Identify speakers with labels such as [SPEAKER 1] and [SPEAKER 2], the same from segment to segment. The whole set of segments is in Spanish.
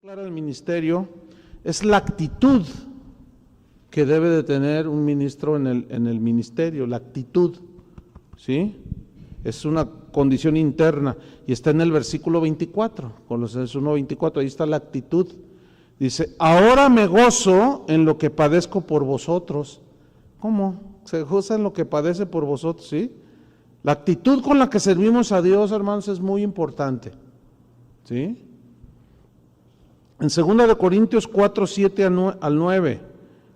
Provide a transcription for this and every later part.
[SPEAKER 1] Clara del ministerio es la actitud que debe de tener un ministro en el ministerio, la actitud, ¿sí? Es una condición interna y está en el versículo 24, Colosenses 1:24, ahí está la actitud. Dice, ahora me gozo en lo que padezco por vosotros. ¿Cómo? Se goza en lo que padece por vosotros, ¿sí? La actitud con la que servimos a Dios, hermanos, es muy importante, ¿sí? En 2 de Corintios 4, 7 al 9,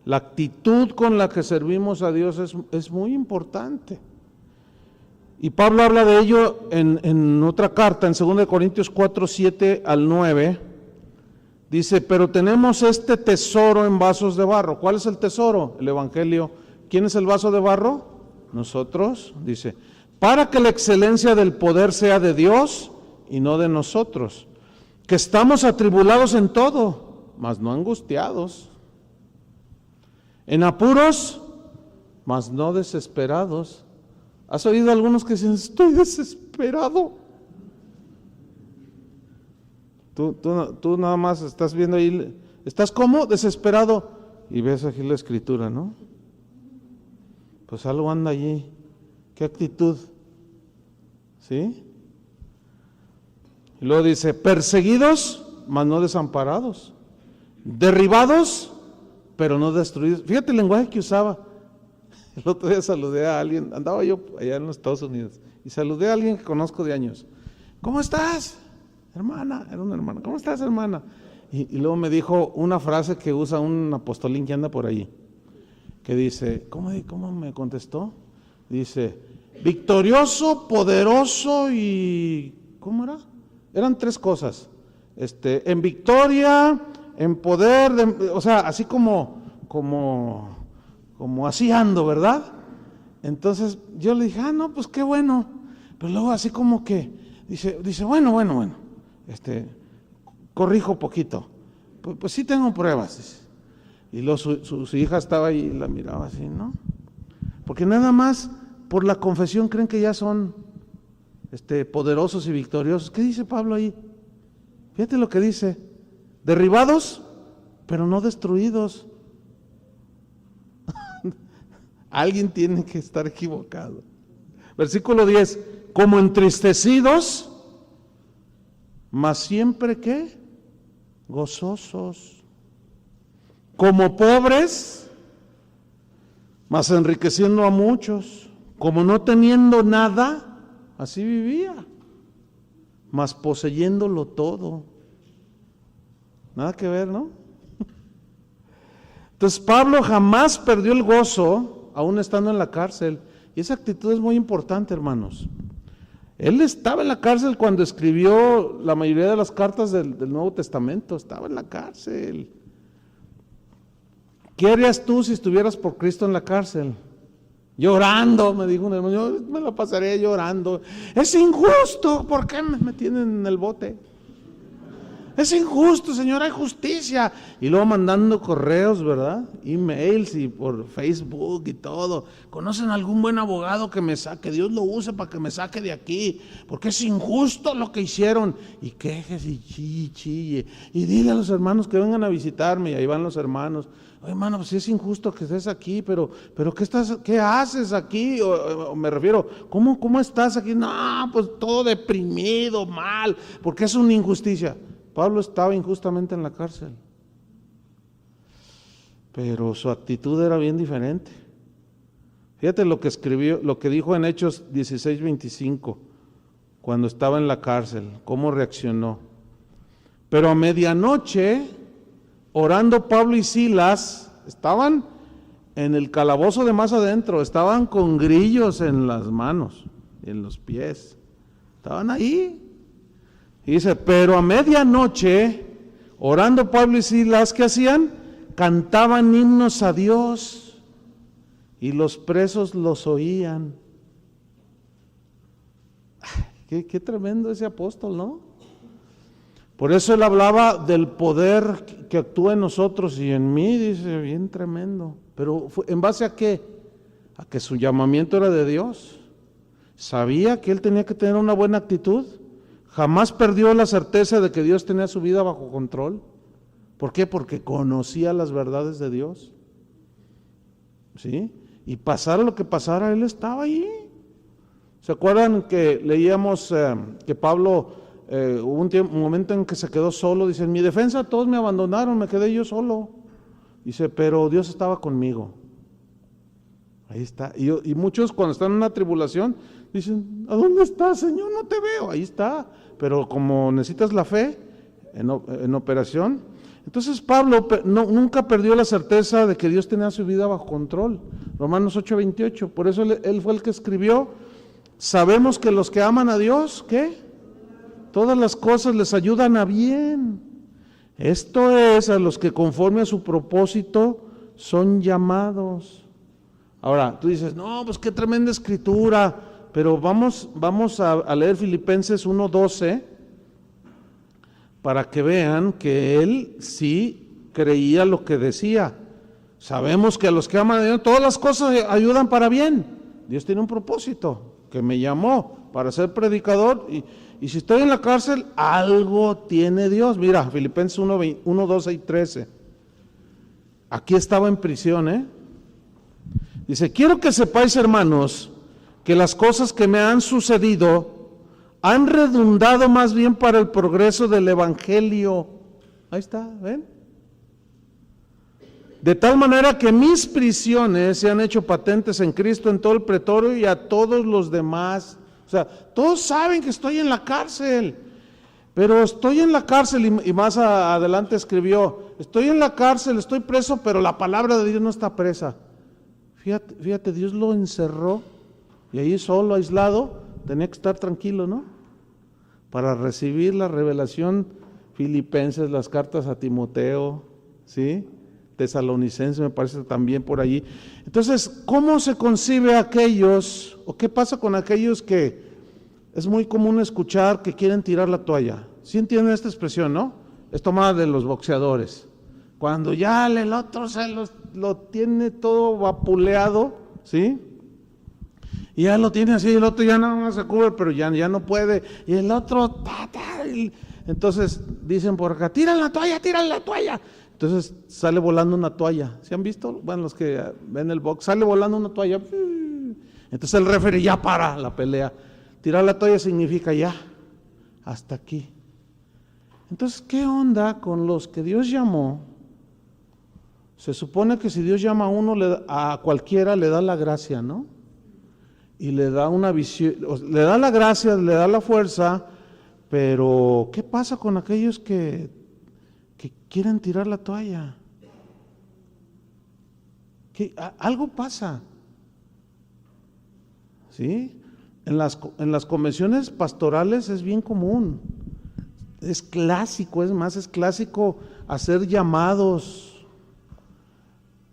[SPEAKER 1] la actitud con la que servimos a Dios es muy importante. Y Pablo habla de ello en otra carta, en 2 de Corintios 4, 7 al 9, dice, pero tenemos este tesoro en vasos de barro. ¿Cuál es el tesoro? El Evangelio. ¿Quién es el vaso de barro? Nosotros, dice, para que la excelencia del poder sea de Dios y no de nosotros, que estamos atribulados en todo, mas no angustiados, en apuros, mas no desesperados. ¿Has oído a algunos que dicen, estoy desesperado? Tú nada más estás viendo ahí, ¿estás cómo? Desesperado, y ves aquí la escritura, ¿no? Pues algo anda allí. ¿Qué actitud? ¿Sí? Y luego dice, perseguidos, mas no desamparados, derribados, pero no destruidos. Fíjate el lenguaje que usaba. El otro día saludé a alguien, andaba yo allá en los Estados Unidos, y saludé a alguien que conozco de años. ¿Cómo estás, hermana? Era una hermana. ¿Cómo estás, hermana? Y luego me dijo una frase que usa un apostolín que anda por allí, que dice, ¿cómo me contestó? Dice, victorioso, poderoso y... ¿cómo era? Eran tres cosas, en victoria, en poder, o sea, así como así ando, ¿verdad? Entonces yo le dije, no, pues qué bueno, pero luego así como que, dice, bueno, corrijo poquito, pues sí tengo pruebas, dice. Y luego su hija estaba ahí y la miraba así, ¿no? Porque nada más por la confesión creen que ya son poderosos y victoriosos. ¿Qué dice Pablo ahí? Fíjate lo que dice, derribados, pero no destruidos. Alguien tiene que estar equivocado. Versículo 10, como entristecidos, mas siempre ¿qué? Gozosos. Como pobres, mas enriqueciendo a muchos. Como no teniendo nada, así vivía, mas poseyéndolo todo. Nada que ver, ¿no? Entonces Pablo jamás perdió el gozo, aún estando en la cárcel. Y esa actitud es muy importante, hermanos. Él estaba en la cárcel cuando escribió la mayoría de las cartas del Nuevo Testamento. Estaba en la cárcel. ¿Qué harías tú si estuvieras por Cristo en la cárcel? Llorando, me dijo un hermano, yo me la pasaré llorando. Es injusto, ¿por qué me tienen en el bote? Es injusto, Señor, hay justicia. Y luego mandando correos, ¿verdad? Emails y por Facebook y todo. ¿Conocen algún buen abogado que me saque? Dios lo use para que me saque de aquí, porque es injusto lo que hicieron. Y quejes y chille. Y dile a los hermanos que vengan a visitarme. Y ahí van los hermanos. Oye, hermano, pues es injusto que estés aquí, pero ¿qué haces aquí? O me refiero, ¿cómo estás aquí? No, pues todo deprimido, mal, porque es una injusticia. Pablo estaba injustamente en la cárcel, pero su actitud era bien diferente. Fíjate lo que escribió, lo que dijo en Hechos 16:25, cuando estaba en la cárcel, cómo reaccionó. Pero a medianoche, orando Pablo y Silas, estaban en el calabozo de más adentro, estaban con grillos en las manos, en los pies, estaban ahí. Y dice, pero a medianoche, orando Pablo y Silas, ¿qué hacían? Cantaban himnos a Dios y los presos los oían. Qué tremendo ese apóstol, ¿no? Por eso él hablaba del poder que actúa en nosotros y en mí, dice, bien tremendo. Pero ¿en base a qué? A que su llamamiento era de Dios. Sabía que él tenía que tener una buena actitud. Jamás perdió la certeza de que Dios tenía su vida bajo control. ¿Por qué? Porque conocía las verdades de Dios. ¿Sí? Y pasara lo que pasara, él estaba allí. ¿Se acuerdan que leíamos que Pablo, hubo un momento en que se quedó solo? Dice, en mi defensa todos me abandonaron, me quedé yo solo. Dice, pero Dios estaba conmigo. Ahí está. Y muchos cuando están en una tribulación dicen, ¿a dónde estás, Señor? No te veo. Ahí está. Pero como necesitas la fe en operación. Entonces Pablo nunca perdió la certeza de que Dios tenía su vida bajo control. Romanos 8:28. Por eso él fue el que escribió, sabemos que los que aman a Dios, ¿qué? Todas las cosas les ayudan a bien. Esto es, a los que conforme a su propósito son llamados. Ahora, tú dices, no, pues qué tremenda escritura, pero vamos a leer Filipenses 1:12 para que vean que él sí creía lo que decía. Sabemos que a los que aman a Dios, todas las cosas ayudan para bien. Dios tiene un propósito, que me llamó para ser predicador, y si estoy en la cárcel, algo tiene Dios. Mira, Filipenses 1:12 y 13. Aquí estaba en prisión, Dice, quiero que sepáis, hermanos, que las cosas que me han sucedido han redundado más bien para el progreso del Evangelio. Ahí está, ¿ven? De tal manera que mis prisiones se han hecho patentes en Cristo en todo el pretorio y a todos los demás. O sea, todos saben que estoy en la cárcel, pero estoy en la cárcel, y más adelante escribió, estoy en la cárcel, estoy preso, pero la palabra de Dios no está presa. Fíjate, Dios lo encerró y ahí solo, aislado, tenía que estar tranquilo, ¿no? Para recibir la revelación. Filipenses, las cartas a Timoteo, ¿sí? Tesalonicenses me parece también por allí. Entonces, ¿cómo se concibe aquellos, o qué pasa con aquellos que es muy común escuchar que quieren tirar la toalla? ¿Sí entienden esta expresión, no? Es tomada de los boxeadores. Cuando ya el otro lo tiene todo vapuleado, ¿sí? Y ya lo tiene así, el otro ya nada más se cubre, pero ya no puede. Y el otro, entonces dicen por acá, tira la toalla. Entonces sale volando una toalla. ¿Se han visto? Bueno, los que ven el box, sale volando una toalla. Entonces el referee ya para la pelea. Tirar la toalla significa ya, hasta aquí. Entonces, ¿qué onda con los que Dios llamó? Se supone que si Dios llama a uno, a cualquiera le da la gracia, ¿no? Y le da una visión, le da la gracia, le da la fuerza, pero ¿qué pasa con aquellos que quieren tirar la toalla? Algo pasa, ¿sí? En las convenciones pastorales es bien común, es clásico, es clásico hacer llamados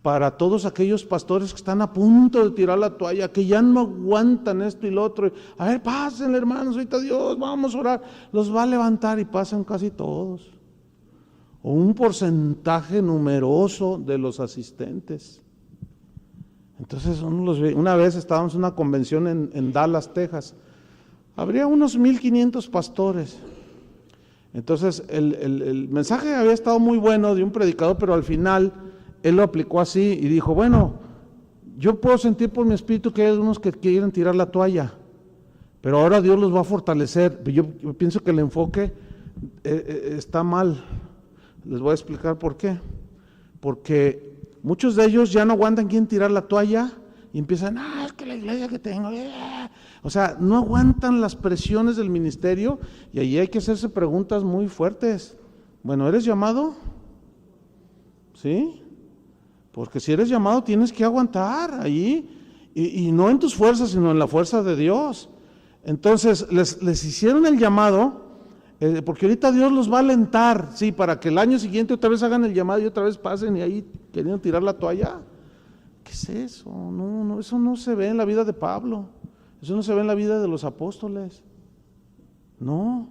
[SPEAKER 1] para todos aquellos pastores que están a punto de tirar la toalla, que ya no aguantan esto y lo otro. A ver, pásenle, hermanos, ahorita Dios, vamos a orar. Los va a levantar, y pasan casi todos, o un porcentaje numeroso de los asistentes. Entonces una vez estábamos en una convención en Dallas, Texas. Habría unos 1500 pastores. Entonces el mensaje había estado muy bueno de un predicador, pero al final él lo aplicó así y dijo, bueno, yo puedo sentir por mi espíritu que hay algunos que quieren tirar la toalla, pero ahora Dios los va a fortalecer. Yo pienso que el enfoque está mal. Les voy a explicar por qué. Porque muchos de ellos ya no aguantan quieren tirar la toalla y empiezan, es que la iglesia que tengo, o sea, no aguantan las presiones del ministerio, y allí hay que hacerse preguntas muy fuertes. Bueno, ¿eres llamado? ¿Sí? Porque si eres llamado tienes que aguantar allí, y no en tus fuerzas, sino en la fuerza de Dios. Entonces les hicieron el llamado, porque ahorita Dios los va a alentar, sí, para que el año siguiente otra vez hagan el llamado y otra vez pasen, y ahí queriendo tirar la toalla. ¿Qué es eso? No, eso no se ve en la vida de Pablo, eso no se ve en la vida de los apóstoles, no.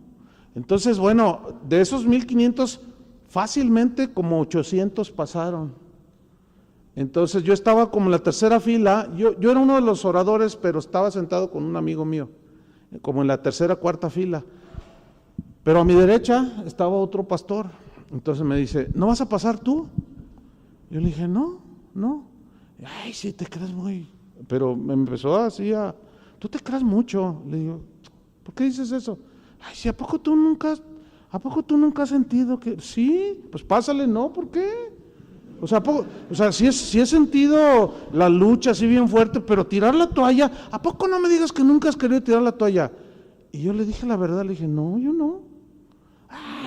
[SPEAKER 1] Entonces, bueno, de esos 1500 fácilmente como 800 pasaron. Entonces yo estaba como en la tercera fila, yo era uno de los oradores, pero estaba sentado con un amigo mío, como en la tercera, cuarta fila. Pero a mi derecha estaba otro pastor, Entonces me dice, ¿no vas a pasar tú? Yo le dije, no. Ay, sí, te crees muy... Pero me empezó así tú te crees mucho. Le digo, ¿por qué dices eso? Ay, sí, ¿a poco tú nunca has sentido que... Sí, pues pásale, ¿no? ¿Por qué? O sea, sí he sentido la lucha así bien fuerte, pero tirar la toalla, ¿a poco no me digas que nunca has querido tirar la toalla? Y yo le dije la verdad, le dije, no, yo no.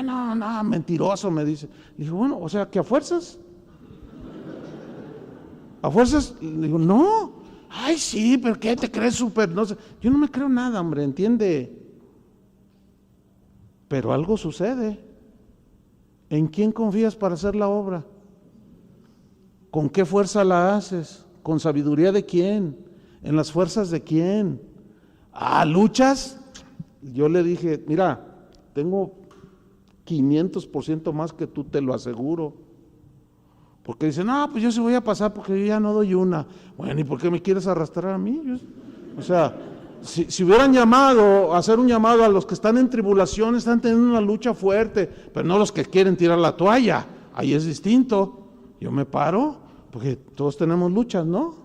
[SPEAKER 1] No, mentiroso, me dice. Le dije, bueno, o sea, que a fuerzas, le digo, no. Ay, sí, pero ¿qué te crees súper? No sé, yo no me creo nada, hombre, ¿entiende? Pero algo sucede. ¿En quién confías para hacer la obra? ¿Con qué fuerza la haces? ¿Con sabiduría de quién? ¿En las fuerzas de quién? ¿Luchas? Yo le dije, mira, tengo 500% más que tú, te lo aseguro. Porque dicen, no, pues yo sí voy a pasar porque yo ya no doy una. Bueno, ¿y por qué me quieres arrastrar a mí? O sea, si hubieran llamado, hacer un llamado a los que están en tribulación, están teniendo una lucha fuerte, pero no los que quieren tirar la toalla, ahí es distinto. Yo me paro, porque todos tenemos luchas, ¿no?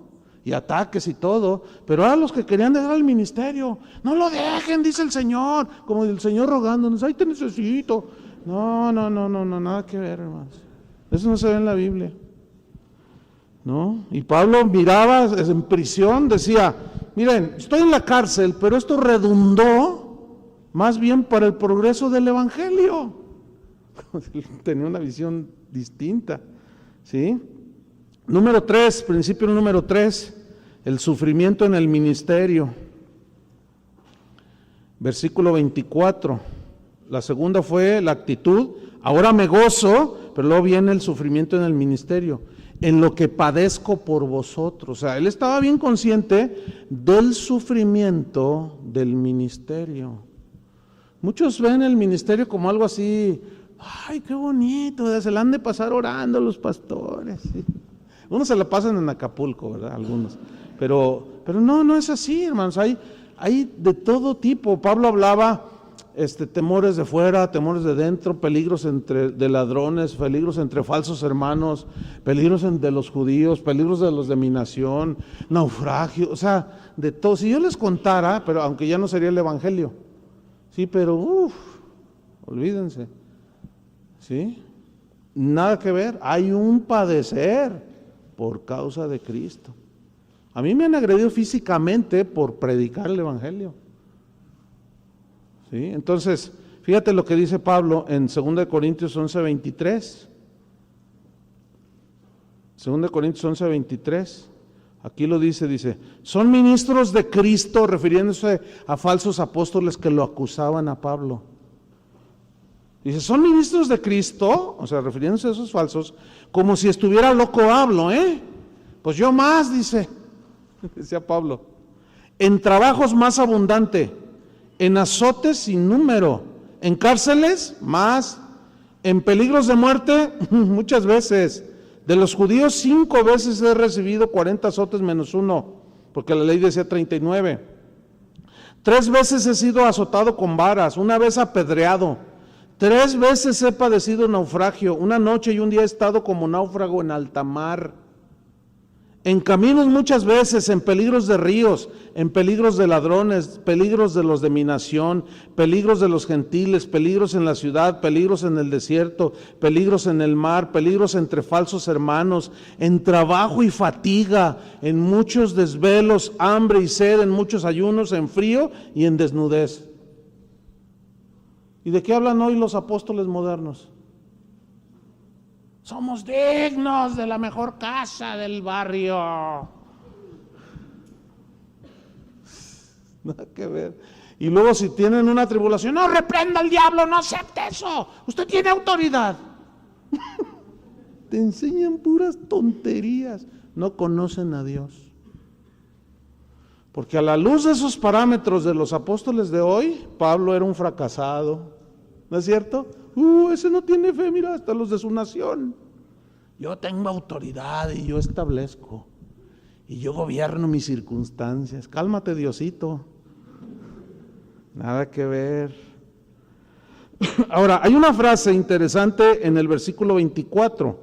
[SPEAKER 1] Y ataques y todo, pero a los que querían dejar el ministerio, no lo dejen, dice el Señor, como el Señor rogándonos, ahí te necesito. No, nada que ver, hermanos. Eso no se ve en la Biblia, ¿no? Y Pablo miraba en prisión, decía, miren, estoy en la cárcel, pero esto redundó más bien para el progreso del Evangelio. Tenía una visión distinta, ¿sí? Principio número 3, el sufrimiento en el ministerio. Versículo 24. La segunda fue la actitud. Ahora me gozo, pero luego viene el sufrimiento en el ministerio. En lo que padezco por vosotros. O sea, él estaba bien consciente del sufrimiento del ministerio. Muchos ven el ministerio como algo así, ay, qué bonito, se la han de pasar orando los pastores. ¿Sí? Unos se la pasan en Acapulco, ¿verdad? Algunos. Pero no es así, hermanos. Hay de todo tipo. Pablo hablaba temores de fuera, temores de dentro, peligros de ladrones, peligros entre falsos hermanos, peligros de los judíos, peligros de los de mi nación, naufragio, o sea, de todo. Si yo les contara, pero aunque ya no sería el evangelio, sí, pero olvídense, ¿sí? Nada que ver, hay un padecer por causa de Cristo. A mí me han agredido físicamente por predicar el evangelio. ¿Sí? Entonces, fíjate lo que dice Pablo en 2 Corintios 11:23. 2 Corintios 11:23. Aquí lo dice, son ministros de Cristo, refiriéndose a falsos apóstoles que lo acusaban a Pablo. Dice, son ministros de Cristo, o sea, refiriéndose a esos falsos, como si estuviera loco hablo, Pues yo más, decía Pablo, en trabajos más abundante, en azotes sin número, en cárceles más, en peligros de muerte muchas veces. De los judíos 5 veces he recibido 40 azotes menos 1, porque la ley decía 39. 3 veces he sido azotado con varas, 1 vez apedreado. 3 veces he padecido naufragio, 1 noche y 1 día he estado como náufrago en alta mar. En caminos muchas veces, en peligros de ríos, en peligros de ladrones, peligros de los de mi nación, peligros de los gentiles, peligros en la ciudad, peligros en el desierto, peligros en el mar, peligros entre falsos hermanos, en trabajo y fatiga, en muchos desvelos, hambre y sed, en muchos ayunos, en frío y en desnudez. ¿Y de qué hablan hoy los apóstoles modernos? Somos dignos de la mejor casa del barrio. Nada que ver. Y luego si tienen una tribulación, no reprenda al diablo, no acepte eso. Usted tiene autoridad. Te enseñan puras tonterías. No conocen a Dios. Porque a la luz de esos parámetros de los apóstoles de hoy, Pablo era un fracasado. ¿No es cierto? Ese no tiene fe, mira, hasta los de su nación. Yo tengo autoridad y yo establezco. Y yo gobierno mis circunstancias. Cálmate, Diosito. Nada que ver. Ahora, hay una frase interesante en el versículo 24.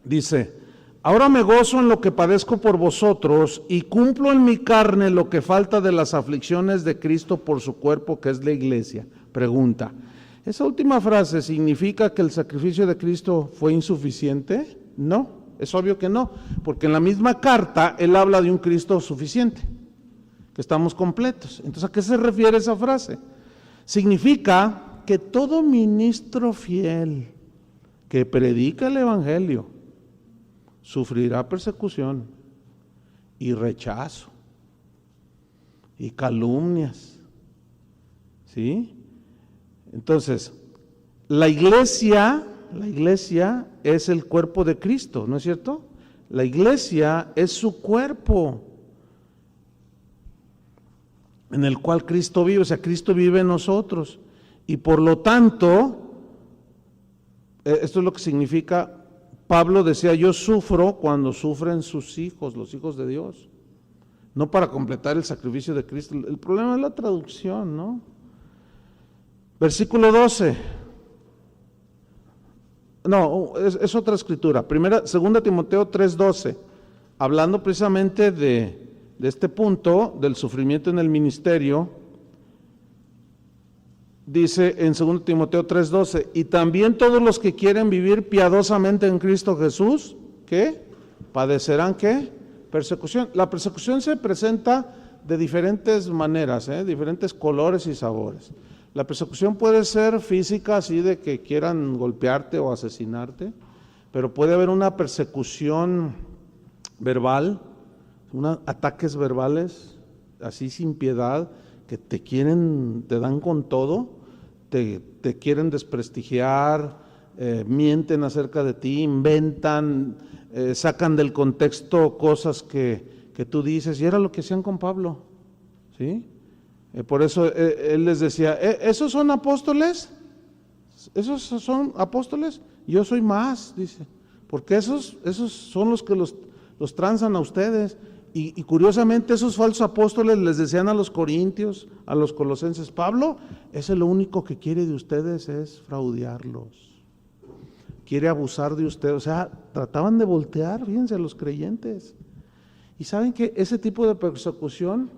[SPEAKER 1] Dice: ahora me gozo en lo que padezco por vosotros y cumplo en mi carne lo que falta de las aflicciones de Cristo por su cuerpo, que es la iglesia. Pregunta: ¿esa última frase significa que el sacrificio de Cristo fue insuficiente? No, es obvio que no, porque en la misma carta él habla de un Cristo suficiente, que estamos completos. Entonces, ¿a qué se refiere esa frase? Significa que todo ministro fiel que predica el evangelio sufrirá persecución y rechazo y calumnias, ¿sí? Entonces, la iglesia es el cuerpo de Cristo, ¿no es cierto? La iglesia es su cuerpo en el cual Cristo vive, o sea, Cristo vive en nosotros. Y por lo tanto, esto es lo que significa, Pablo decía: yo sufro cuando sufren sus hijos, los hijos de Dios, no para completar el sacrificio de Cristo. El problema es la traducción, ¿no? Versículo 12. No, es otra escritura. Segunda Timoteo 3:12, hablando precisamente de este punto del sufrimiento en el ministerio. Dice en 2 Timoteo 3:12: y también todos los que quieren vivir piadosamente en Cristo Jesús, ¿qué? Padecerán, ¿qué? Persecución. La persecución se presenta de diferentes maneras, diferentes colores y sabores. La persecución puede ser física, así de que quieran golpearte o asesinarte, pero puede haber una persecución verbal, ataques verbales, así sin piedad, que te dan con todo, te quieren desprestigiar, mienten acerca de ti, inventan, sacan del contexto cosas que tú dices, y era lo que hacían con Pablo, ¿sí? Por eso él les decía: ¿esos son apóstoles? ¿Esos son apóstoles? Yo soy más, dice, porque esos son los que los tranzan a ustedes. Y curiosamente esos falsos apóstoles les decían a los corintios, a los colosenses: Pablo, ese lo único que quiere de ustedes es fraudearlos, quiere abusar de ustedes. O sea, trataban de voltear, fíjense, a los creyentes. Y saben que ese tipo de persecución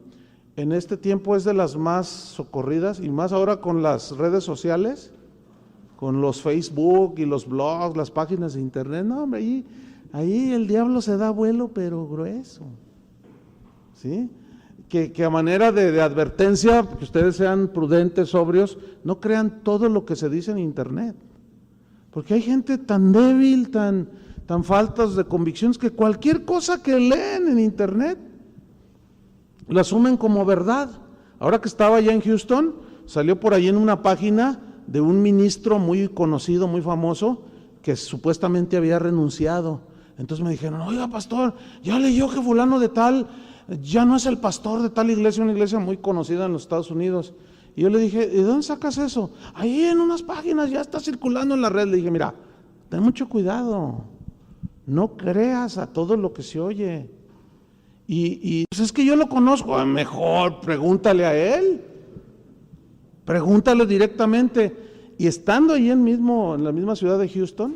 [SPEAKER 1] en este tiempo es de las más socorridas, y más ahora con las redes sociales, con los Facebook y los blogs, las páginas de internet. No, hombre, ahí el diablo se da vuelo, pero grueso, ¿sí? Que a manera de advertencia, que ustedes sean prudentes, sobrios, no crean todo lo que se dice en internet, porque hay gente tan débil, tan faltas de convicciones, que cualquier cosa que leen en internet lo asumen como verdad. Ahora que estaba allá en Houston, salió por ahí en una página de un ministro muy conocido, muy famoso, que supuestamente había renunciado. Entonces me dijeron: oiga, pastor, ya leyó que fulano de tal ya no es el pastor de tal iglesia, una iglesia muy conocida en los Estados Unidos. Y yo le dije: ¿de dónde sacas eso? Ahí en unas páginas, ya está circulando en la red. Le dije: mira, ten mucho cuidado, no creas a todo lo que se oye. Y pues es que yo lo conozco. Mejor pregúntale a él, pregúntale directamente. Y estando ahí en la misma ciudad de Houston,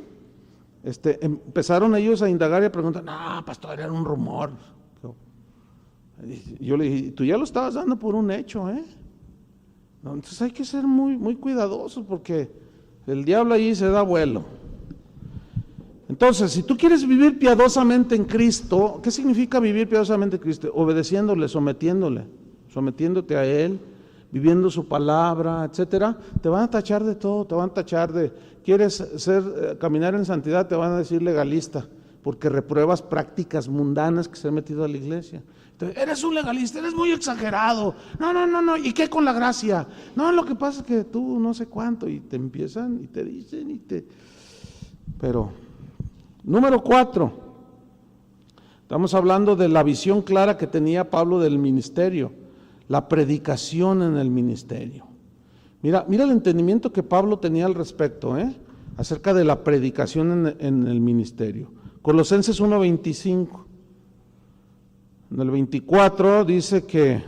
[SPEAKER 1] empezaron ellos a indagar y a preguntar: no, pastor, era un rumor. Yo le dije: tú ya lo estabas dando por un hecho, No, entonces hay que ser muy, muy cuidadosos, porque el diablo ahí se da vuelo. Entonces, si tú quieres vivir piadosamente en Cristo, ¿qué significa vivir piadosamente en Cristo? Obedeciéndole, sometiéndote a Él, viviendo su palabra, etcétera. Te van a tachar de todo, te van a tachar de, quieres caminar en santidad, te van a decir legalista, porque repruebas prácticas mundanas que se han metido a la iglesia. Entonces, eres un legalista, eres muy exagerado. No, ¿y qué con la gracia? No, lo que pasa es que tú no sé cuánto, y te empiezan y te dicen pero número 4, estamos hablando de la visión clara que tenía Pablo del ministerio, la predicación en el ministerio. Mira el entendimiento que Pablo tenía al respecto, acerca de la predicación en el ministerio. Colosenses 1:25. En el 24 dice que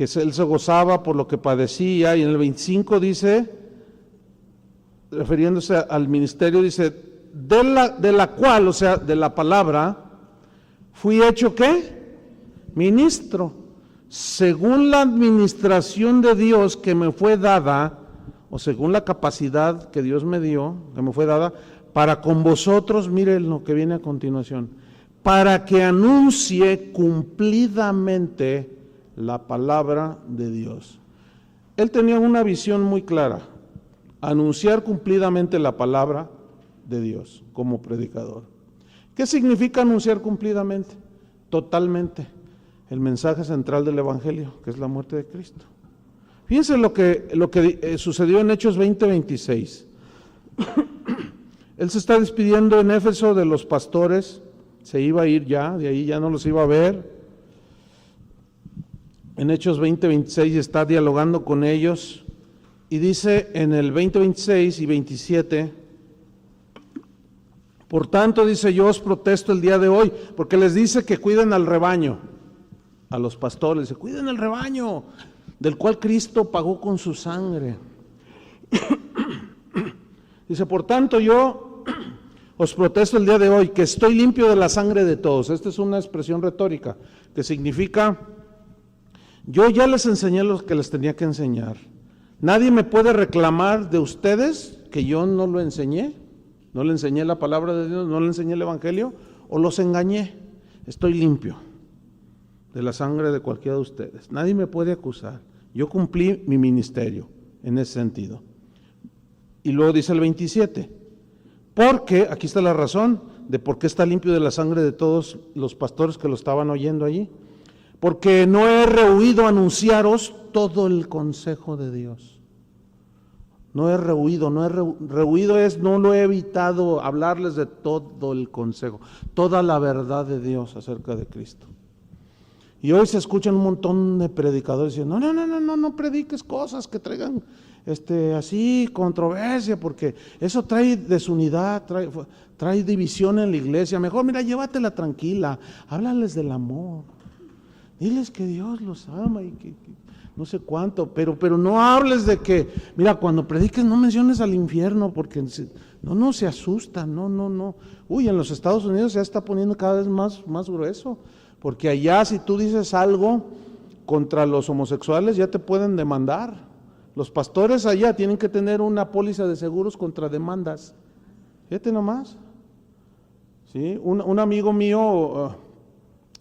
[SPEAKER 1] que él se gozaba por lo que padecía, y en el 25 dice, refiriéndose al ministerio, dice, de la cual, o sea, de la palabra, fui hecho ¿qué? Ministro, según la administración de Dios que me fue dada, o según la capacidad que Dios me dio, que me fue dada, para con vosotros, miren lo que viene a continuación, para que anuncie cumplidamente la palabra de Dios. Él tenía una visión muy clara, anunciar cumplidamente la palabra de Dios como predicador. ¿Qué significa anunciar cumplidamente? Totalmente el mensaje central del Evangelio, que es la muerte de Cristo. Fíjense lo que sucedió en Hechos 20:26. Él se está despidiendo en Éfeso de los pastores, se iba a ir ya, de ahí ya no los iba a ver. En Hechos 20:26 está dialogando con ellos y dice en el 20:26 y 27, por tanto, dice, yo os protesto el día de hoy, porque les dice que cuiden al rebaño, a los pastores, dice, cuiden el rebaño, del cual Cristo pagó con su sangre. Dice, por tanto, yo os protesto el día de hoy, que estoy limpio de la sangre de todos. Esta es una expresión retórica, que significa, yo ya les enseñé lo que les tenía que enseñar. Nadie me puede reclamar de ustedes que yo no lo enseñé. No le enseñé la palabra de Dios, no le enseñé el Evangelio, o los engañé. Estoy limpio de la sangre de cualquiera de ustedes. Nadie me puede acusar. Yo cumplí mi ministerio en ese sentido. Y luego dice el 27, porque, aquí está la razón de por qué está limpio de la sangre de todos los pastores que lo estaban oyendo allí. Porque no he rehuido anunciaros todo el consejo de Dios. No he rehuido, rehuido es, no lo he evitado hablarles de todo el consejo, toda la verdad de Dios acerca de Cristo. Y hoy se escuchan un montón de predicadores diciendo, no prediques cosas que traigan así controversia, porque eso trae desunidad, trae división en la iglesia. Mejor, mira, llévatela tranquila, háblales del amor, diles que Dios los ama y que no sé cuánto, pero no hables de que, mira, cuando prediques no menciones al infierno, porque no se asustan, no. Uy, en los Estados Unidos ya está poniendo cada vez más grueso, porque allá si tú dices algo contra los homosexuales ya te pueden demandar. Los pastores allá tienen que tener una póliza de seguros contra demandas. Fíjate nomás. ¿Sí? Un amigo mío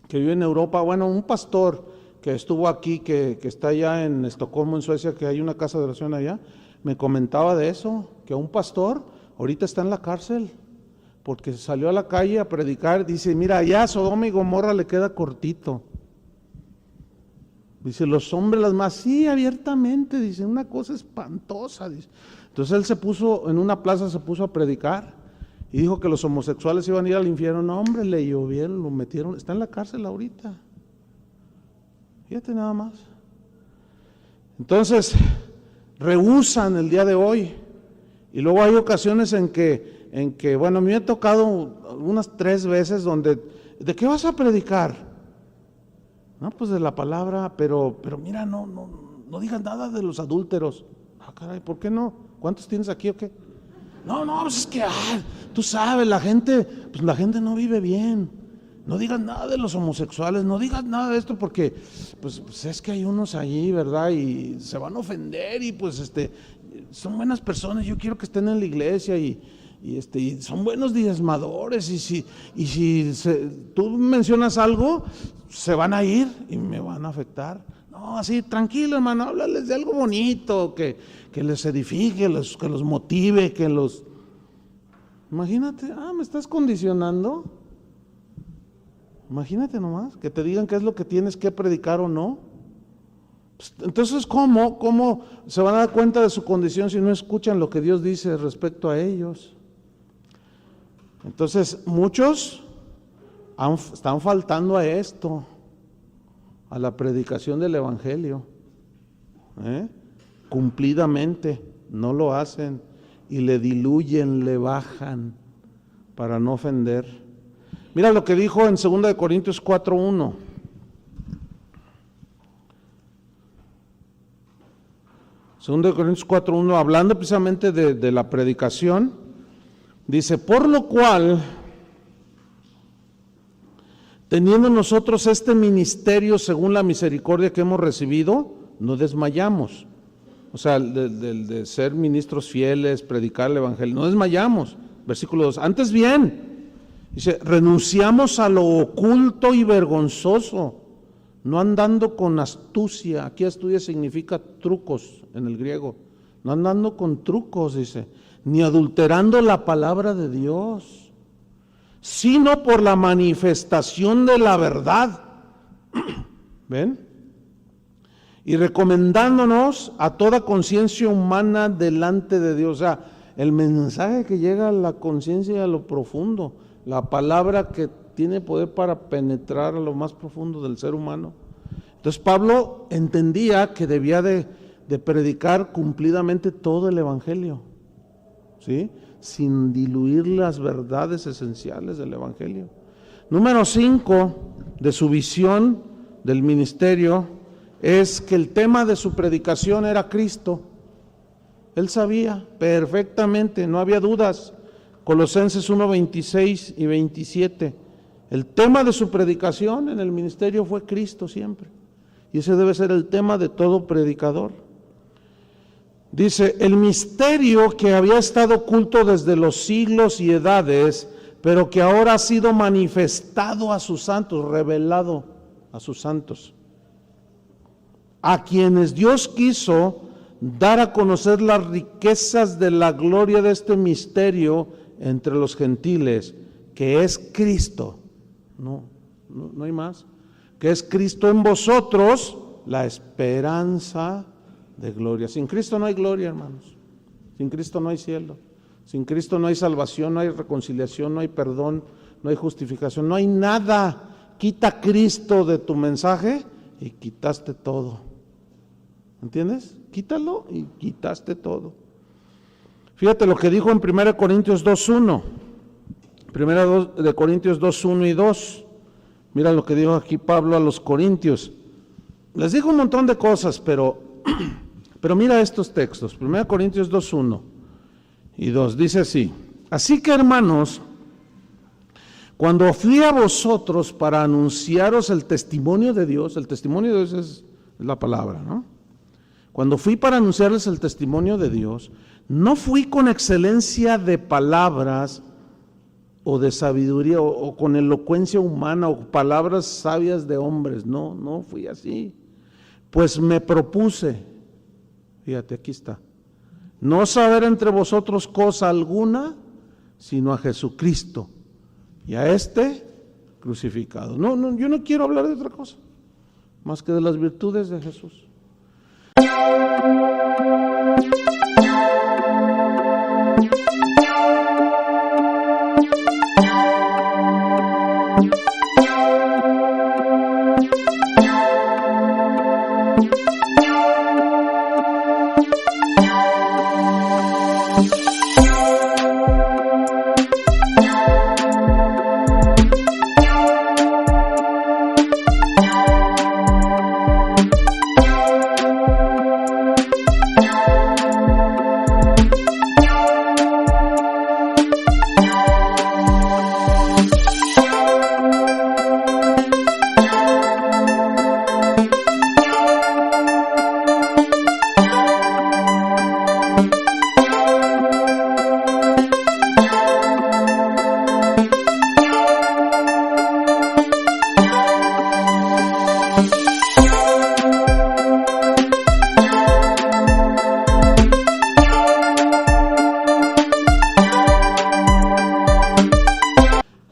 [SPEAKER 1] que vive en Europa, bueno, un pastor que estuvo aquí, que está allá en Estocolmo, en Suecia, que hay una casa de oración allá, me comentaba de eso, que un pastor ahorita está en la cárcel, porque salió a la calle a predicar, dice, mira, allá Sodoma y Gomorra le queda cortito. Dice, los hombres las más, sí, abiertamente, dice, una cosa espantosa, dice. Entonces él se puso, en una plaza se puso a predicar, y dijo que los homosexuales iban a ir al infierno. No, hombre, le llovieron, lo metieron, está en la cárcel ahorita. Fíjate nada más. Entonces, rehúsan el día de hoy. Y luego hay ocasiones en que, bueno, a mí me ha tocado unas 3 veces donde, ¿de qué vas a predicar? No, pues de la palabra, pero mira, no digas nada de los adúlteros. Ah, caray, ¿por qué no? ¿Cuántos tienes aquí o qué? No, pues es que, tú sabes, la gente no vive bien. No digas nada de los homosexuales, no digas nada de esto porque pues es que hay unos allí, ¿verdad? Y se van a ofender y pues son buenas personas, yo quiero que estén en la iglesia y son buenos diezmadores y si tú mencionas algo, se van a ir y me van a afectar. No, así, tranquilo, hermano, háblales de algo bonito, que les edifique, que los motive, Imagínate, me estás condicionando. Imagínate nomás, que te digan qué es lo que tienes que predicar o no. Entonces, ¿cómo se van a dar cuenta de su condición si no escuchan lo que Dios dice respecto a ellos? Entonces, muchos están faltando a esto, a la predicación del Evangelio. Cumplidamente, no lo hacen y le diluyen, le bajan para no ofender. Mira lo que dijo en 2 Corintios 4:1. 2 Corintios 4:1, hablando precisamente de la predicación, dice: por lo cual, teniendo nosotros este ministerio según la misericordia que hemos recibido, no desmayamos. O sea, de ser ministros fieles, predicar el evangelio, no desmayamos. Versículo 2, antes bien, dice, renunciamos a lo oculto y vergonzoso, no andando con astucia. Aquí astucia significa trucos en el griego. No andando con trucos, dice, ni adulterando la palabra de Dios, sino por la manifestación de la verdad. ¿Ven? Y recomendándonos a toda conciencia humana delante de Dios. O sea, el mensaje que llega a la conciencia, a lo profundo, la palabra que tiene poder para penetrar a lo más profundo del ser humano. Entonces Pablo entendía que debía de predicar cumplidamente todo el evangelio, ¿sí? Sin diluir las verdades esenciales del evangelio. Número 5 de su visión del ministerio es que el tema de su predicación era Cristo. Él sabía perfectamente, no había dudas. Colosenses 1:26 y 27. El tema de su predicación en el ministerio fue Cristo siempre. Y ese debe ser el tema de todo predicador. Dice, el misterio que había estado oculto desde los siglos y edades, pero que ahora ha sido manifestado a sus santos, revelado a sus santos, a quienes Dios quiso dar a conocer las riquezas de la gloria de este misterio entre los gentiles, que es Cristo. No hay más. Que es Cristo en vosotros, la esperanza de gloria. Sin Cristo no hay gloria, hermanos. Sin Cristo no hay cielo. Sin Cristo no hay salvación, no hay reconciliación, no hay perdón, no hay justificación, no hay nada. Quita Cristo de tu mensaje y quitaste todo. ¿Entiendes? Quítalo y quitaste todo. Fíjate lo que dijo en 1 Corintios 2:1. 1 Corintios 2:1 y 2. Mira lo que dijo aquí Pablo a los corintios. Les dijo un montón de cosas, pero mira estos textos. 1 Corintios 2:1 y 2. Dice así: así que, hermanos, cuando fui a vosotros para anunciaros el testimonio de Dios, el testimonio de Dios es la palabra, ¿no? Cuando fui para anunciarles el testimonio de Dios, no fui con excelencia de palabras o de sabiduría o con elocuencia humana o palabras sabias de hombres. No fui así. Pues me propuse, fíjate, aquí está, no saber entre vosotros cosa alguna, sino a Jesucristo y a este crucificado. Yo no quiero hablar de otra cosa más que de las virtudes de Jesús.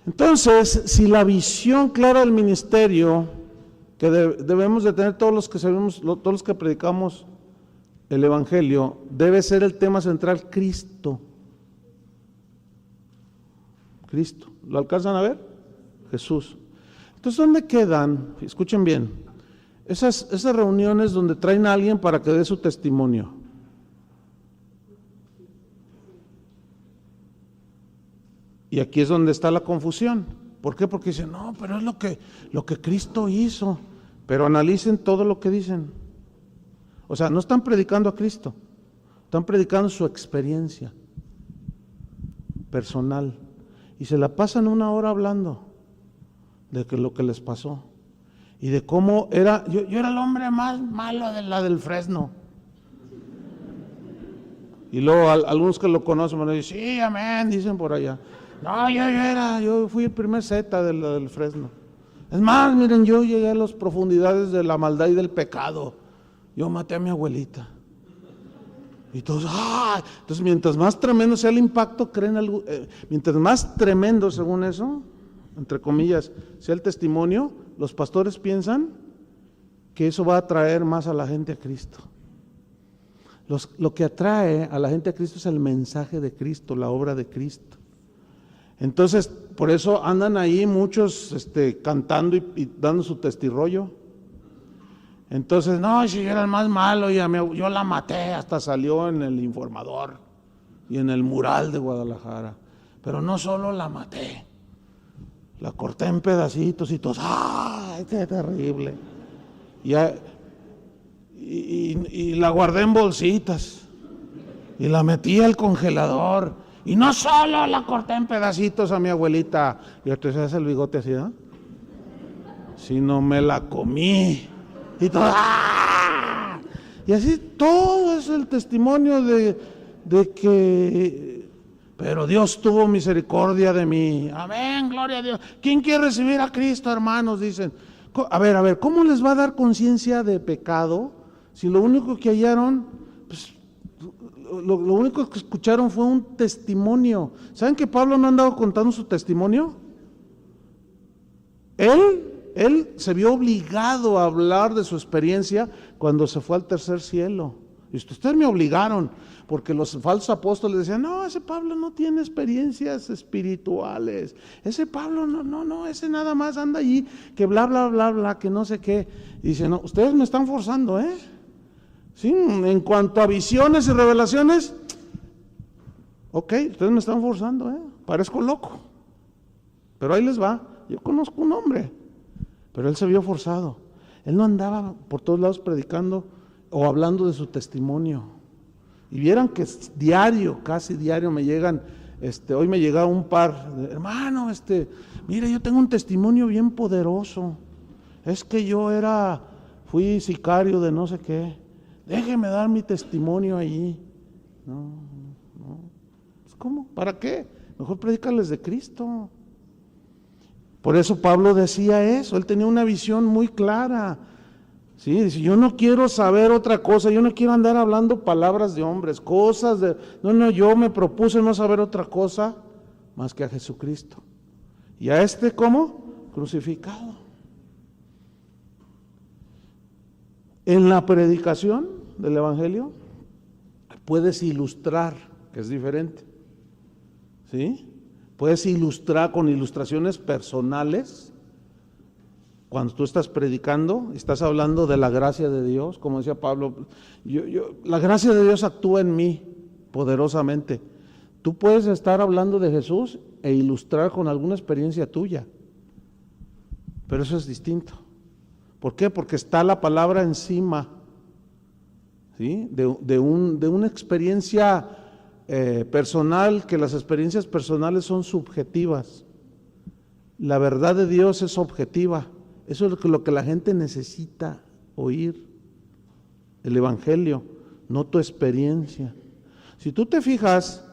[SPEAKER 1] Entonces, si la visión clara del ministerio que debemos de tener todos los que sabemos, todos los que predicamos el evangelio, debe ser el tema central: Cristo. Cristo. ¿Lo alcanzan a ver? Jesús. Entonces, ¿dónde quedan? Escuchen bien. Esas reuniones donde traen a alguien para que dé su testimonio. Y aquí es donde está la confusión. ¿Por qué? Porque dicen, no, pero es lo que Cristo hizo. Pero analicen todo lo que dicen. O sea, no están predicando a Cristo, están predicando su experiencia personal. Y se la pasan 1 hora hablando de lo que les pasó. Y de cómo era, yo era el hombre más malo de la del Fresno. Y luego algunos que lo conocen me dicen, sí, amén, dicen por allá. No, yo fui el primer Z del Fresno. Es más, miren, yo llegué a las profundidades de la maldad y del pecado. Yo maté a mi abuelita. Y todos, ¡ah! Entonces, mientras más tremendo sea el impacto, mientras más tremendo, según eso, entre comillas, sea el testimonio, los pastores piensan que eso va a atraer más a la gente a Cristo. Lo que atrae a la gente a Cristo es el mensaje de Cristo, la obra de Cristo. Entonces, por eso andan ahí muchos cantando y dando su testirollo. Entonces, no, si yo era el más malo, yo la maté, hasta salió en el Informador y en el mural de Guadalajara. Pero no solo la maté, la corté en pedacitos y todos, ¡ay, qué terrible! Y la guardé en bolsitas y la metí al congelador. Y no solo la corté en pedacitos a mi abuelita, y entonces hace el bigote así, ¿no? Sino me la comí. Y todo, ¡ah! Y así todo es el testimonio de que, pero Dios tuvo misericordia de mí. Amén, gloria a Dios. ¿Quién quiere recibir a Cristo, hermanos? Dicen. A ver, ¿cómo les va a dar conciencia de pecado si lo único que hallaron, pues, lo único que escucharon fue un testimonio? ¿Saben que Pablo no andaba contando su testimonio? Él se vio obligado a hablar de su experiencia cuando se fue al tercer cielo. Y ustedes me obligaron, porque los falsos apóstoles decían, no, ese Pablo no tiene experiencias espirituales. Ese Pablo no, ese nada más anda allí, que bla, bla, bla, bla, que no sé qué. Y dice, no, ustedes me están forzando, ¿sí? En cuanto a visiones y revelaciones, ok, ustedes me están forzando, parezco loco. Pero ahí les va, yo conozco un hombre. Pero él se vio forzado. Él no andaba por todos lados predicando o hablando de su testimonio. Y vieran que casi diario me llegan, hoy me llegaba un par, hermano, mire, yo tengo un testimonio bien poderoso. Es que fui sicario de no sé qué. Déjeme dar mi testimonio allí. No. Pues, ¿cómo? ¿Para qué? Mejor predícales de Cristo. Por eso Pablo decía eso, él tenía una visión muy clara. ¿Sí? Dice, yo no quiero saber otra cosa, yo no quiero andar hablando palabras de hombres, cosas de... No, yo me propuse no saber otra cosa más que a Jesucristo. ¿Y a cómo? Crucificado. En la predicación del Evangelio puedes ilustrar, que es diferente. ¿Sí? Puedes ilustrar con ilustraciones personales. Cuando tú estás predicando, estás hablando de la gracia de Dios, como decía Pablo, la gracia de Dios actúa en mí poderosamente. Tú puedes estar hablando de Jesús e ilustrar con alguna experiencia tuya, pero eso es distinto. ¿Por qué? Porque está la palabra encima, ¿sí? de una experiencia personal, que las experiencias personales son subjetivas. La verdad de Dios es objetiva. Eso es lo que la gente necesita oír, el Evangelio, no tu experiencia. Si tú te fijas,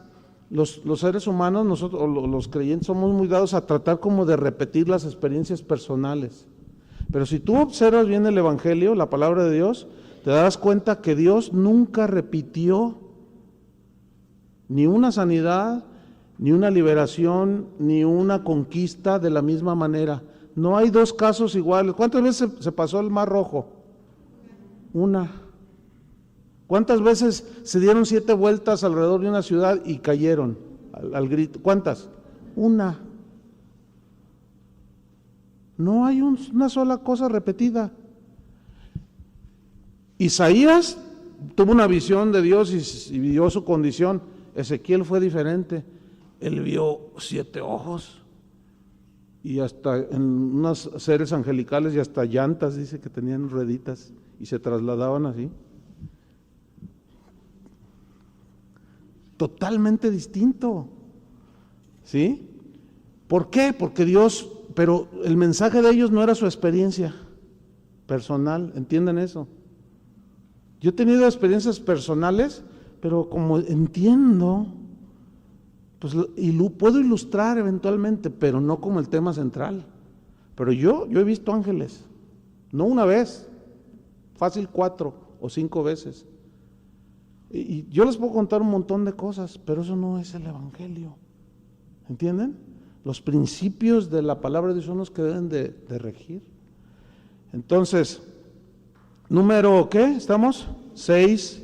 [SPEAKER 1] los seres humanos, nosotros, los creyentes, somos muy dados a tratar como de repetir las experiencias personales. Pero si tú observas bien el Evangelio, la palabra de Dios, te darás cuenta que Dios nunca repitió ni una sanidad, ni una liberación, ni una conquista de la misma manera. No hay dos casos iguales. ¿Cuántas veces se pasó el Mar Rojo? Una. ¿Cuántas veces se dieron 7 vueltas alrededor de una ciudad y cayeron al grito? ¿Cuántas? Una. No hay una sola cosa repetida. Isaías tuvo una visión de Dios y vio su condición. Ezequiel fue diferente. Él vio 7 ojos y hasta en unos seres angelicales y hasta llantas, dice que tenían rueditas y se trasladaban así. totalmente distinto. ¿Sí? ¿Por qué? Porque Dios, pero el mensaje de ellos no era su experiencia personal, ¿entienden eso? Yo he tenido experiencias personales, pero como entiendo, pues puedo ilustrar eventualmente, pero no como el tema central. Pero yo he visto ángeles, no una vez, fácil 4 o 5 veces. Y yo les puedo contar un montón de cosas, pero eso no es el evangelio. ¿Entienden? Los principios de la palabra de Dios son los que deben de regir. Entonces, número, ¿qué? ¿Estamos? 6.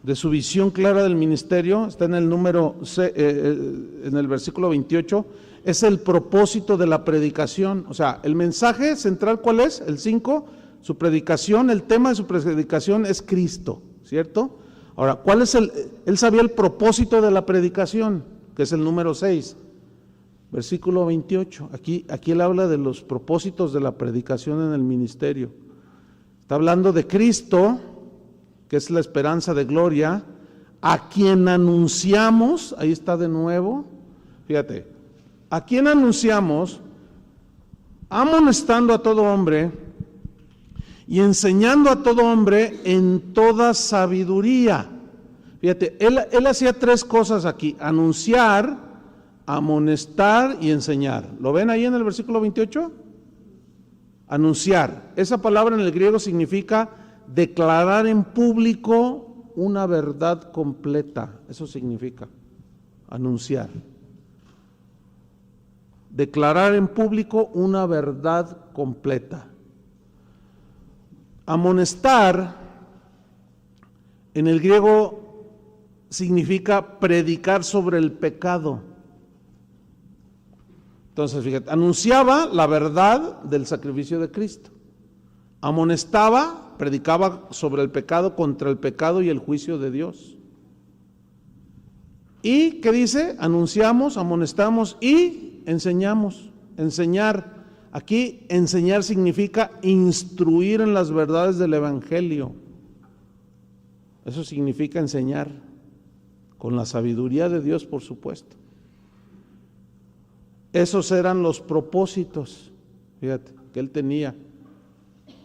[SPEAKER 1] De su visión clara del ministerio, está en el número, en el versículo 28, es el propósito de la predicación. O sea, el mensaje central, ¿cuál es? El 5, su predicación, el tema de su predicación es Cristo, ¿cierto? Ahora, ¿cuál es él sabía el propósito de la predicación, que es el número 6, versículo 28. Aquí él habla de los propósitos de la predicación en el ministerio. Está hablando de Cristo, que es la esperanza de gloria, a quien anunciamos, ahí está de nuevo, fíjate, a quien anunciamos, amonestando a todo hombre y enseñando a todo hombre en toda sabiduría. Fíjate, él hacía 3 cosas aquí: anunciar, amonestar y enseñar. ¿Lo ven ahí en el versículo 28? Anunciar. Esa palabra en el griego significa declarar en público una verdad completa. Eso significa anunciar. Declarar en público una verdad completa. Amonestar en el griego significa predicar sobre el pecado. Entonces, fíjate, anunciaba la verdad del sacrificio de Cristo. Amonestaba, predicaba sobre el pecado, contra el pecado y el juicio de Dios. ¿Y qué dice? Anunciamos, amonestamos y enseñamos. Enseñar. Aquí enseñar significa instruir en las verdades del evangelio. Eso significa enseñar, con la sabiduría de Dios, por supuesto. Esos eran los propósitos, fíjate, que él tenía,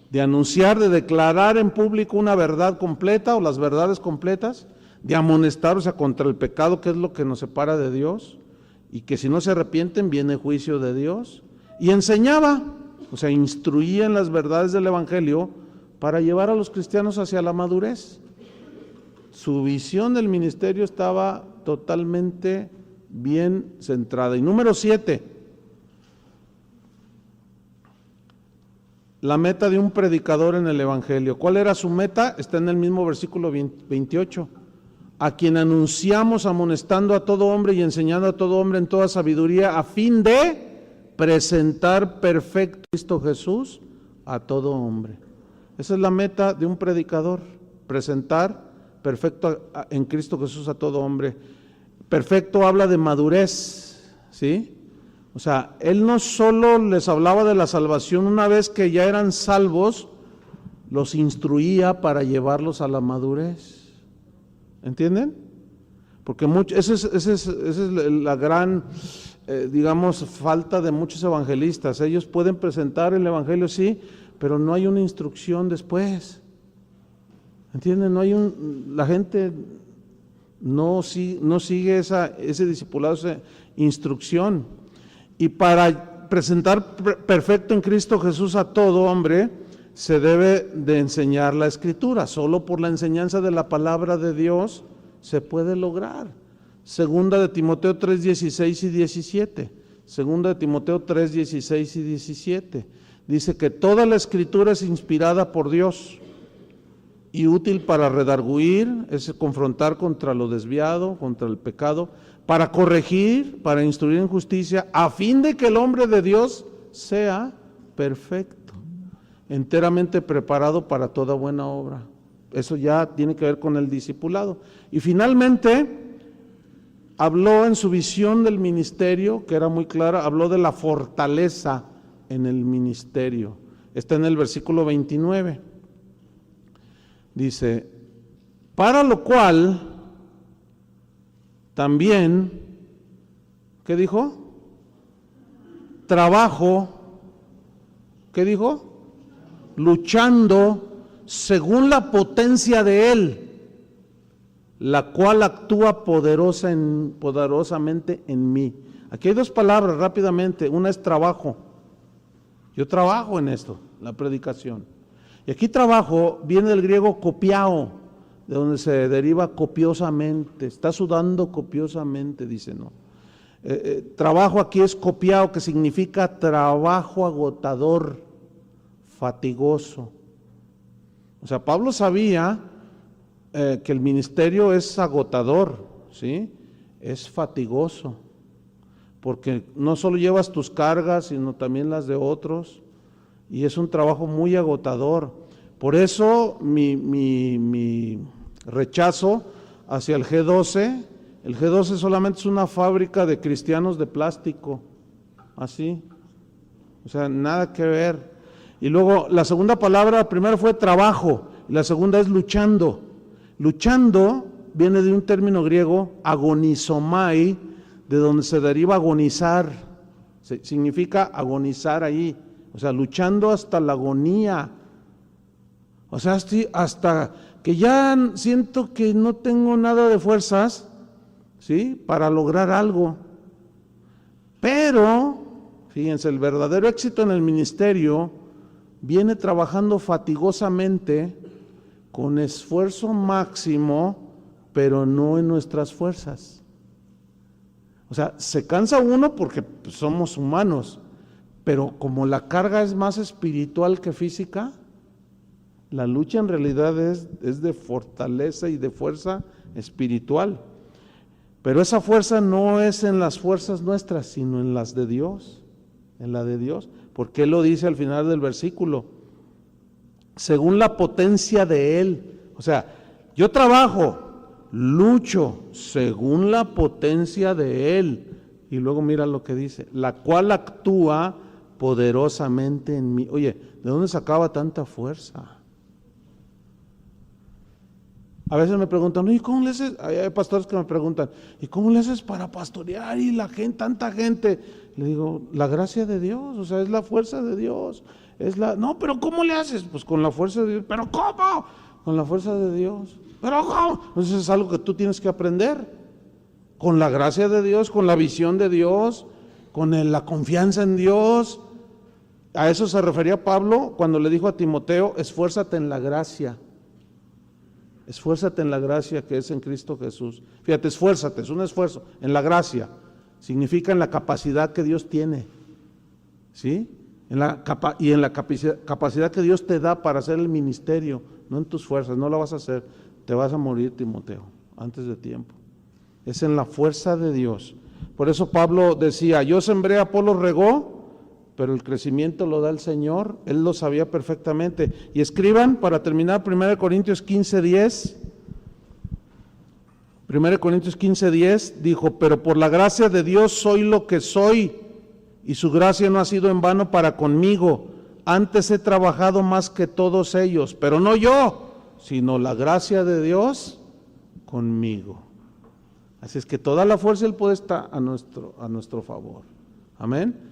[SPEAKER 1] de anunciar, de declarar en público una verdad completa o las verdades completas, de amonestar, o sea, contra el pecado, que es lo que nos separa de Dios, y que si no se arrepienten viene juicio de Dios, y enseñaba, o sea, instruía en las verdades del evangelio para llevar a los cristianos hacia la madurez. Su visión del ministerio estaba totalmente bien centrada. Y número 7, la meta de un predicador en el evangelio. ¿Cuál era su meta? Está en el mismo versículo 28. A quien anunciamos, amonestando a todo hombre y enseñando a todo hombre en toda sabiduría, a fin de presentar perfecto Cristo Jesús a todo hombre. Esa es la meta de un predicador, presentar perfecto en Cristo Jesús a todo hombre. Perfecto habla de madurez, ¿sí? O sea, él no solo les hablaba de la salvación, una vez que ya eran salvos, los instruía para llevarlos a la madurez. ¿Entienden? Porque esa es la gran, digamos, falta de muchos evangelistas. Ellos pueden presentar el evangelio, sí, pero no hay una instrucción después. ¿Entienden? La gente no sigue ese discipulado, esa instrucción. Y para presentar perfecto en Cristo Jesús a todo hombre, se debe de enseñar la Escritura. Solo por la enseñanza de la palabra de Dios se puede lograr. Segunda de Timoteo 3:16 y 17. Segunda de Timoteo 3:16 y 17. Dice que toda la Escritura es inspirada por Dios y útil para redarguir, es confrontar contra lo desviado, contra el pecado, para corregir, para instruir en justicia, a fin de que el hombre de Dios sea perfecto, enteramente preparado para toda buena obra. Eso ya tiene que ver con el discipulado. Y finalmente, habló en su visión del ministerio, que era muy clara, habló de la fortaleza en el ministerio. Está en el versículo 29. Dice, Para lo cual, también, ¿qué dijo? Trabajo, ¿qué dijo? Luchando según la potencia de Él, la cual actúa poderosamente en mí. Aquí hay dos palabras rápidamente, una es trabajo. Yo trabajo en esto, la predicación. Y aquí trabajo viene del griego copiao, de donde se deriva copiosamente, está sudando copiosamente, dice, ¿no? Trabajo aquí es copiao, que significa trabajo agotador, fatigoso. O sea, Pablo sabía que el ministerio es agotador, ¿sí? Es fatigoso, porque no solo llevas tus cargas, sino también las de otros, y es un trabajo muy agotador. Por eso mi rechazo hacia el G12. El G12 solamente es una fábrica de cristianos de plástico, así, o sea, nada que ver. Y luego la segunda palabra, la primera fue trabajo, y la segunda es luchando. Luchando viene de un término griego, agonizomai, de donde se deriva agonizar, significa agonizar ahí, o sea, luchando hasta la agonía. O sea, hasta que ya siento que no tengo nada de fuerzas, ¿sí?, para lograr algo. Pero, fíjense, el verdadero éxito en el ministerio viene trabajando fatigosamente, con esfuerzo máximo, pero no en nuestras fuerzas. O sea, se cansa uno porque pues, somos humanos, pero como la carga es más espiritual que física, la lucha en realidad es de fortaleza y de fuerza espiritual. Pero esa fuerza no es en las fuerzas nuestras, sino en las de Dios, en la de Dios. Porque Él lo dice al final del versículo, según la potencia de Él. O sea, yo trabajo, lucho, según la potencia de Él. Y luego mira lo que dice, la cual actúa poderosamente en mí. Oye, ¿de dónde sacaba tanta fuerza? A veces me preguntan, ¿y cómo le haces? Hay pastores que me preguntan, ¿y cómo le haces para pastorear y la gente, tanta gente? Le digo, la gracia de Dios, o sea, es la fuerza de Dios. No, pero ¿cómo le haces? Pues con la fuerza de Dios. ¿Pero cómo? Con la fuerza de Dios. ¿Pero cómo? Entonces es algo que tú tienes que aprender. Con la gracia de Dios, con la visión de Dios, con la confianza en Dios. A eso se refería Pablo cuando le dijo a Timoteo, esfuérzate en la gracia. Esfuérzate en la gracia que es en Cristo Jesús. Fíjate, esfuérzate, es un esfuerzo. En la gracia, significa en la capacidad que Dios tiene, ¿sí? En la capacidad que Dios te da para hacer el ministerio, no en tus fuerzas, no la vas a hacer, te vas a morir, Timoteo, antes de tiempo. Es en la fuerza de Dios. Por eso Pablo decía, yo sembré, Apolo regó, pero el crecimiento lo da el Señor. Él lo sabía perfectamente. Y escriban, para terminar, 1 Corintios 15:10. 1 Corintios 15:10 dijo, pero por la gracia de Dios soy lo que soy, y su gracia no ha sido en vano para conmigo. Antes he trabajado más que todos ellos, pero no yo, sino la gracia de Dios conmigo. Así es que toda la fuerza del poder está a nuestro favor. Amén.